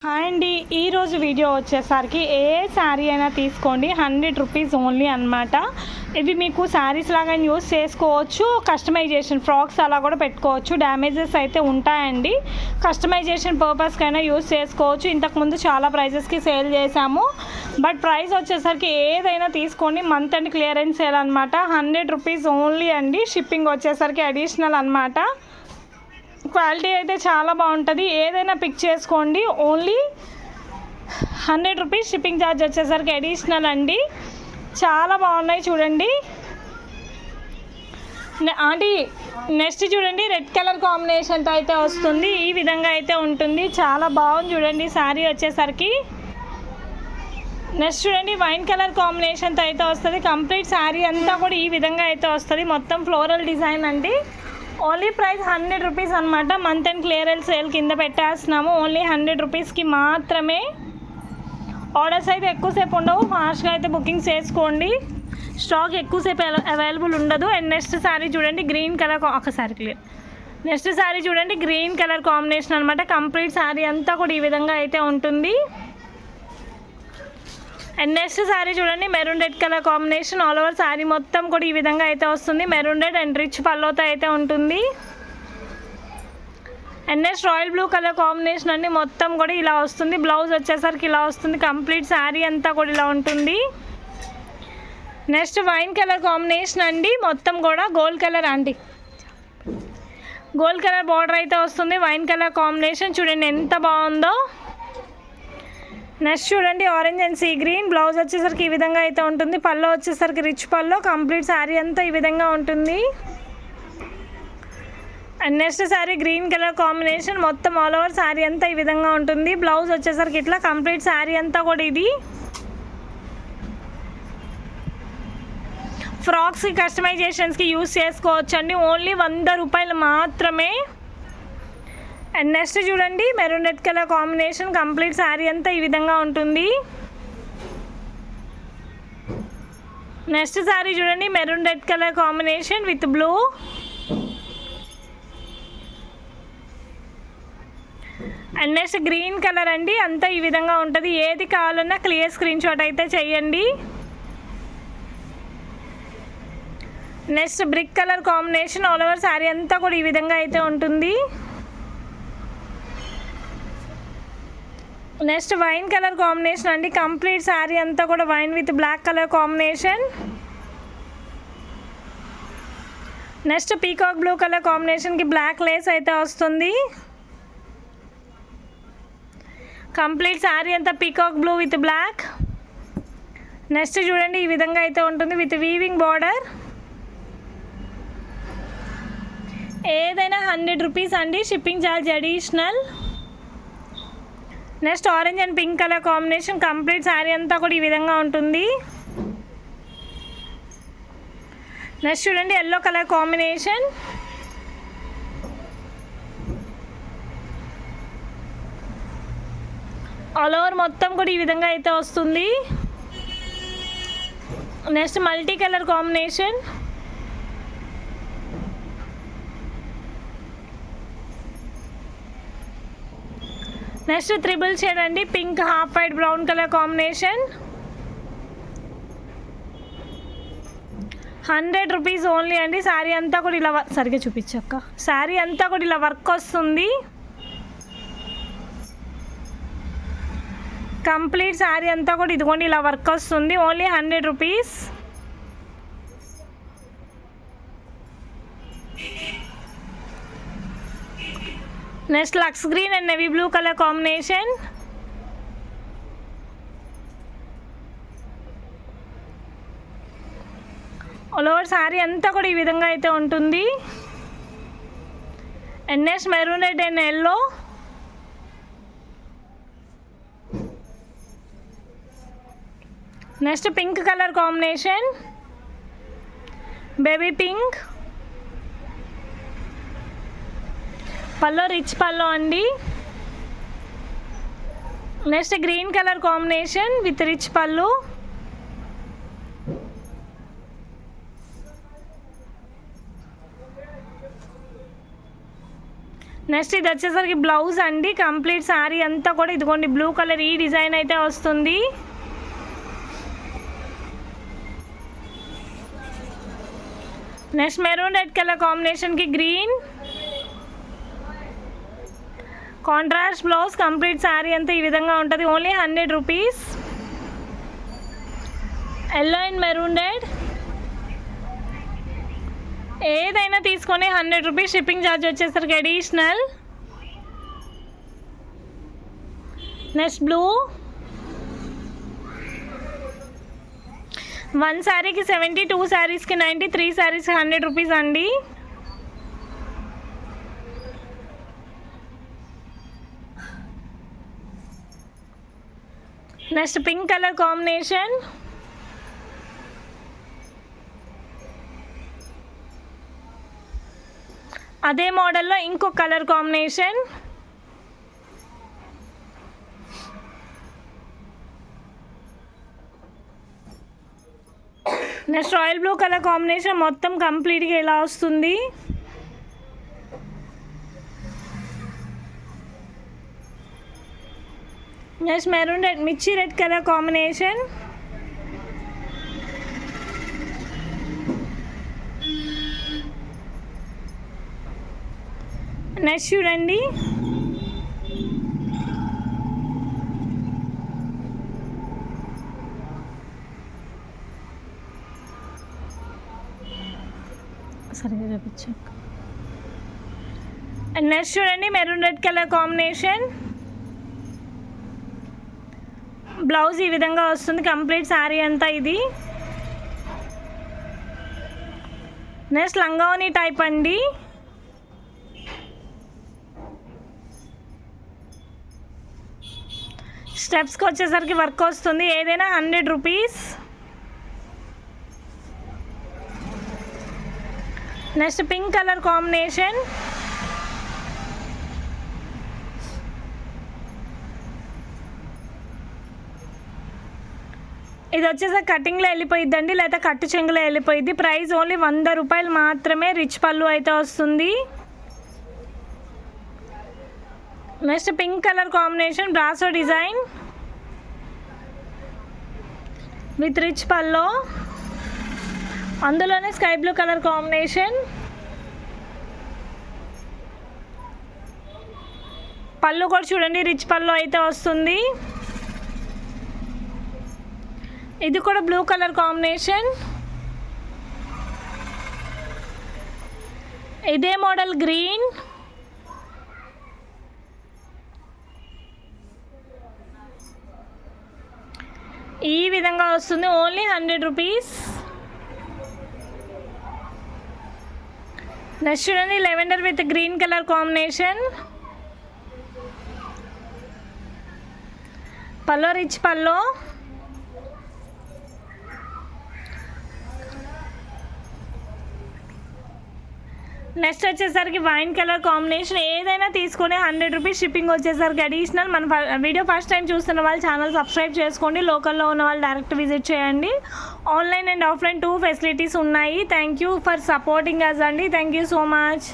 Hi అండి, ఈరోజు video వచ్చేసరికి ఏ శారీ అయినా తీసుకోండి 100 రూపీస్ ఓన్లీ అనమాట. ఇవి మీకు శారీస్ లాగా యూస్ చేసుకోవచ్చు, కస్టమైజేషన్ ఫ్రాక్స్ అలా కూడా పెట్టుకోవచ్చు. డ్యామేజెస్ అయితే ఉంటాయండి, కస్టమైజేషన్ పర్పస్కైనా యూస్ చేసుకోవచ్చు. ఇంతకుముందు చాలా ప్రైజెస్కి సేల్ చేశాము, బట్ ప్రైస్ వచ్చేసరికి ఏదైనా తీసుకోండి. మంత్ అండ్ క్లియరెన్స్ సేల్ అనమాట. 100 రూపీస్ ఓన్లీ అండి. షిప్పింగ్ వచ్చేసరికి అడిషనల్ అనమాట. క్వాలిటీ అయితే చాలా బాగుంటుంది. ఏదైనా పిక్ చేసుకోండి, ఓన్లీ 100 రూపీస్. షిప్పింగ్ ఛార్జ్ వచ్చేసరికి అడిషనల్ అండి. చాలా బాగున్నాయి చూడండి. ఆంటీ నెక్స్ట్ చూడండి, రెడ్ కలర్ కాంబినేషన్తో అయితే వస్తుంది. ఈ విధంగా అయితే ఉంటుంది, చాలా బాగుంది చూడండి శారీ వచ్చేసరికి. నెక్స్ట్ చూడండి, వైన్ కలర్ కాంబినేషన్తో అయితే వస్తుంది. కంప్లీట్ శారీ అంతా కూడా ఈ విధంగా అయితే వస్తుంది. మొత్తం ఫ్లోరల్ డిజైన్ అండి. ఓన్లీ ప్రైస్ 100 రూపీస్ అనమాట. మంత్ అండ్ క్లియరెన్స్ సేల్ కింద పెట్టేస్తున్నాము. ఓన్లీ 100 రూపీస్కి మాత్రమే. ఆర్డర్స్ అయితే ఎక్కువసేపు ఉండవు, ఫాస్ట్గా అయితే బుకింగ్ చేసుకోండి. స్టాక్ ఎక్కువసేపు అవైలబుల్ ఉండదు. అండ్ నెక్స్ట్ శారీ చూడండి, గ్రీన్ కలర్ ఒకసారి క్లియర్. నెక్స్ట్ శారీ చూడండి, గ్రీన్ కలర్ కాంబినేషన్ అనమాట. కంప్లీట్ శారీ అంతా కూడా ఈ విధంగా అయితే ఉంటుంది. అండ్ నెక్స్ట్ శారీ చూడండి, maroon red colour combination. All over sari మొత్తం కూడా ఈ విధంగా అయితే వస్తుంది. మెరూన్ రెడ్ అండ్ రిచ్ పల్లోతో అయితే ఉంటుంది. And next royal blue colour combination అండి. మొత్తం కూడా ఇలా వస్తుంది. బ్లౌజ్ వచ్చేసరికి ఇలా వస్తుంది. కంప్లీట్ శారీ అంతా కూడా ఇలా ఉంటుంది. నెక్స్ట్ వైన్ కలర్ కాంబినేషన్ అండి. మొత్తం కూడా గోల్డ్ కలర్ అండి, గోల్డ్ కలర్ బార్డర్ అయితే వస్తుంది. వైన్ కలర్ కాంబినేషన్ చూడండి ఎంత బాగుందో. నెక్స్ట్ చూడండి, orange and sea green. Blouse వచ్చేసరికి ఈ విధంగా అయితే ఉంటుంది. పల్లో వచ్చేసరికి రిచ్ పల్లో. కంప్లీట్ శారీ అంతా ఈ విధంగా ఉంటుంది. And next sari green colour combination. మొత్తం ఆల్ ఓవర్ శారీ అంతా ఈ విధంగా ఉంటుంది. బ్లౌజ్ వచ్చేసరికి ఇట్లా. కంప్లీట్ శారీ అంతా కూడా ఇది. ఫ్రాక్స్కి కస్టమైజేషన్స్కి యూస్ చేసుకోవచ్చు అండి. ఓన్లీ 100 రూపాయలు మాత్రమే. అండ్ నెక్స్ట్ చూడండి, maroon red colour combination. Complete sari అంతా ఈ విధంగా ఉంటుంది. నెక్స్ట్ శారీ చూడండి, maroon red colour combination with blue. And next green colour అండి. అంతా ఈ విధంగా ఉంటుంది. ఏది కావాలన్నా క్లియర్ స్క్రీన్ షాట్ అయితే చేయండి. Next brick colour combination. All over sari అంతా కూడా ఈ విధంగా అయితే ఉంటుంది. నెక్స్ట్ వైన్ కలర్ కాంబినేషన్ అండి. కంప్లీట్ శారీ అంతా కూడా wine with black colour combination. Next peacock blue colour కాంబినేషన్కి బ్లాక్ లేస్ అయితే వస్తుంది. కంప్లీట్ శారీ అంతా peacock blue with black. Next చూడండి, ఈ విధంగా అయితే ఉంటుంది విత్ వీవింగ్ బార్డర్. ఏదైనా 100 రూపీస్ అండి. Shipping charge additional. Next orange and pink colour combination. Complete sari అంతా కూడా ఈ విధంగా ఉంటుంది. నెక్స్ట్ చూడండి, yellow colour combination. All over మొత్తం కూడా ఈ విధంగా అయితే వస్తుంది. Next multi colour combination. Next triple shade అండి. Pink half white brown colour combination. 100 rupees only అండి. శారీ అంతా కూడా ఇలా సరిగ్గా చూపించక్క. శారీ అంతా కూడా ఇలా వర్క్ వస్తుంది. కంప్లీట్ శారీ అంతా కూడా ఇదిగోండి ఇలా వర్క్ వస్తుంది. Only 100 rupees. నెక్స్ట్ లక్స్ green and navy blue colour combination. All over sari అంతా కూడా ఈ విధంగా అయితే ఉంటుంది. And next maroon red and yellow. Next pink colour combination, baby pink. Pallu rich pallu అండి. Next green colour combination with rich pallu. Next ఇది వచ్చేసరికి బ్లౌజ్ అండి. కంప్లీట్ శారీ అంతా కూడా ఇదిగోండి బ్లూ కలర్ ఈ డిజైన్ అయితే వస్తుంది. నెక్స్ట్ మెరూన్ రెడ్ కలర్ కాంబినేషన్కి green contrast blouse. Complete sari అంతా ఈ విధంగా ఉంటుంది. Only 100 rupees. Yellow and maroon red ఏదైనా తీసుకొని 100 రూపీస్. షిప్పింగ్ ఛార్జ్ వచ్చేసరికి అడిషనల్. నెక్స్ట్ బ్లూ 1 శారీకి 70, 2 శారీస్కి 90, 3 శారీస్కి 100 రూపీస్ అండి. Next pink colour combination. అదే మోడల్లో ఇంకో colour combination. Next royal blue colour combination మొత్తం కంప్లీట్గా ఇలా వస్తుంది. నెక్స్ట్ మెరూన్ రెడ్ మిర్చి రెడ్ కలర్ కాంబినేషన్. నెక్స్ట్ చూడండి సరిగా చూపించు. నెక్స్ట్ చూడండి maroon red colour combination. Blouse ఈ విధంగా వస్తుంది కంప్లీట్ శారీ అంతా ఇది. నెక్స్ట్ లంగావని టైప్ అండి. స్టెప్స్కి వచ్చేసరికి వర్క్ వస్తుంది. ఏదైనా 100 rupees. Next pink colour combination. ఇది వచ్చేసరికి కటింగ్లో వెళ్ళిపోయిద్దండి, లేదా కట్టు చెంగులో వెళ్ళిపోయిద్ది. ప్రైస్ ఓన్లీ 100 రూపాయలు మాత్రమే. రిచ్ పళ్ళు అయితే వస్తుంది. నెక్స్ట్ పింక్ కలర్ కాంబినేషన్ బ్రాసో డిజైన్ విత్ రిచ్ పల్లో. అందులోనే స్కై బ్లూ కలర్ కాంబినేషన్. పళ్ళు కూడా చూడండి రిచ్ పళ్ళు అయితే వస్తుంది. ఇది కూడా బ్లూ కలర్ కాంబినేషన్. ఇదే మోడల్ గ్రీన్. ఈ విధంగా వస్తుంది. Only 100 rupees. నెక్స్ట్ చూడండి lavender with green colour combination. Pallu rich pallu. Next వచ్చేసరికి వైన్ కలర్ కాంబినేషన్. ఏదైనా తీసుకొని 100 రూపీస్. షిప్పింగ్ వచ్చేసరికి అడిషనల్. మన వీడియో ఫస్ట్ టైం చూస్తున్న వాళ్ళు ఛానల్ సబ్స్క్రైబ్ చేసుకోండి. లోకల్లో ఉన్న వాళ్ళు డైరెక్ట్ విజిట్ చేయండి. ఆన్లైన్ అండ్ ఆఫ్లైన్ 2 ఫెసిలిటీస్ ఉన్నాయి. Thank you for supporting us అండి. Thank you so much.